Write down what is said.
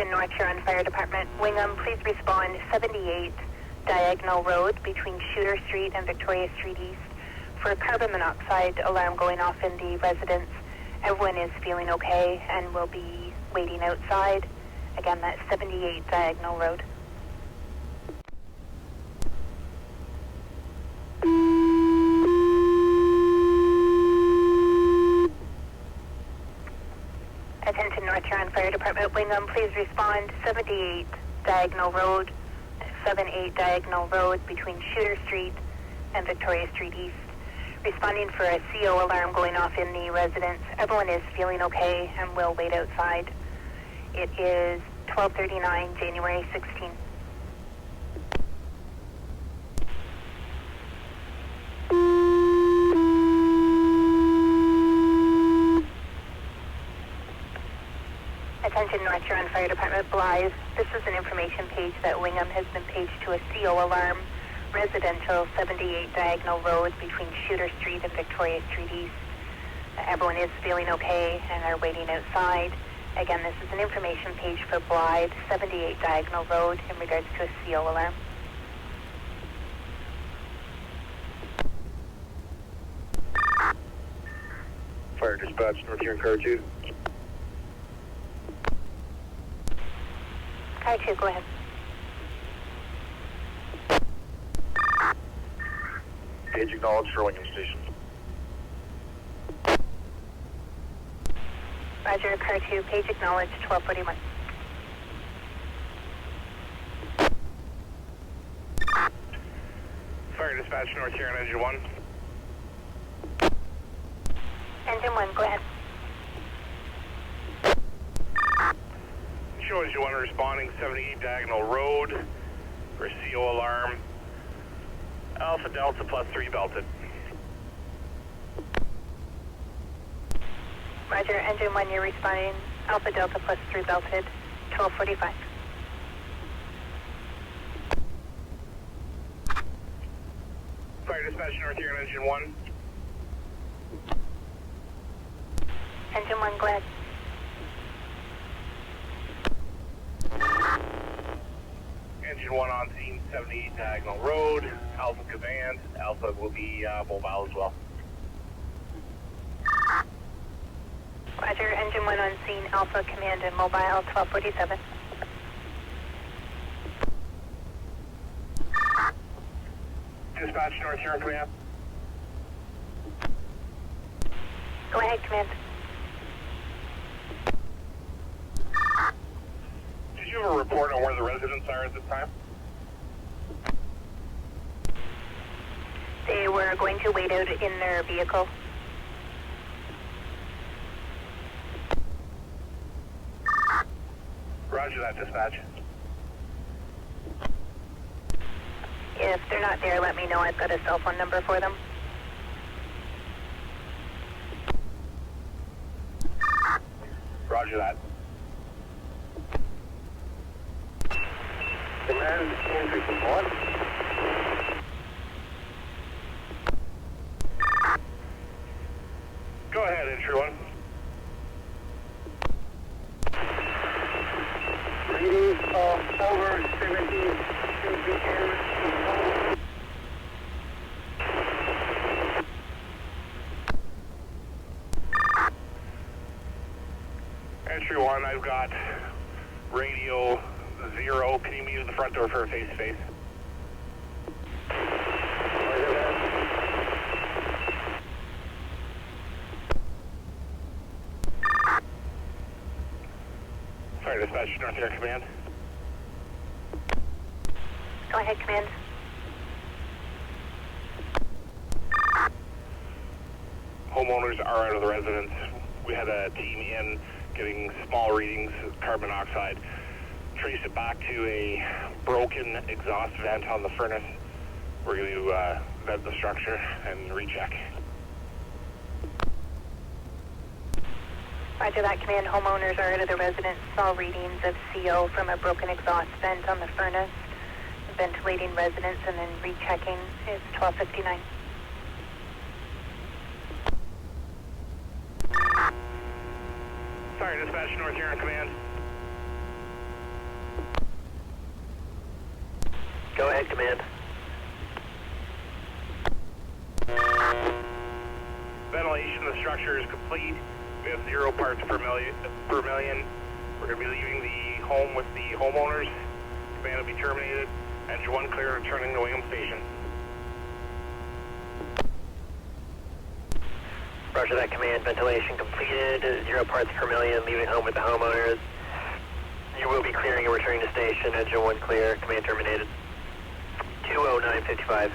Attention North Huron Fire Department. Wingham, please respond 78 Diagonal Road between Shooter Street and Victoria Street East for a carbon monoxide alarm going off in the residence. Everyone is feeling okay and will be waiting outside. Again, that's 78 Diagonal Road. Attention North Huron Fire Department. Wingham, please respond 78 Diagonal Road, 78 Diagonal Road between Shooter Street and Victoria Street East. Responding for a CO alarm going off in the residence. Everyone is feeling okay and will wait outside. It is 12:39, January 16. Attention North Huron Fire Department, Blythe. This is an information page that Wingham has been paged to a CO alarm. Residential 78 Diagonal Road between Shooter Street and Victoria Street East. Everyone is feeling okay and are waiting outside. Again, this is an information page for Blythe, 78 Diagonal Road in regards to a CO alarm. Fire dispatch, North Huron Car 2. Car 2, go ahead. Page acknowledged for Wingham Station. Roger, Car 2, page acknowledged, 12:41. Fire dispatch, North Huron Engine 1. Engine 1, go ahead. Show Engine 1 responding 78 Diagonal Road for CO alarm. Alpha Delta +3 belted. Roger, Engine 1, you're responding. Alpha Delta +3 belted, 12:45. Fire dispatch, North Huron Engine 1. Engine 1, go ahead. Engine 1 on scene, 78 Diagonal Road. Alpha Command. Alpha will be mobile as well. Roger, Engine 1 on scene, Alpha Command and Mobile, 12:47. Dispatch, North Huron Command. Go ahead, Command. Did you have a report on where the residents are at this time? They were going to wait out in their vehicle. Roger that, dispatch. If they're not there, let me know. I've got a cell phone number for them. Roger that. Command, entry support. Go ahead, entry 1. Readings of over 70 ppm. Entry 1, I've got radio 0. Can you use the front door for a face-to-face? Fire dispatch, North Huron Command. Go ahead, Command. Homeowners are out of the residence. We had a team in getting small readings of carbon monoxide. Traced it back to a broken exhaust vent on the furnace. We're going to vet the structure and recheck. Roger that, Command. Homeowners are out of the residence. Small readings of CO from a broken exhaust vent on the furnace. Ventilating residents and then rechecking is 12:59. Fire dispatch, North Huron Command. Go ahead, command. Ventilation of the structure is complete. We have 0 parts per million. We're going to be leaving the home with the homeowners. Command will be terminated. Engine 1 clear, returning to Wingham Station. Roger that, command. Ventilation completed. 0 parts per million. Leaving home with the homeowners. You will be clearing and returning to station. Engine 1 clear. Command terminated. 20955.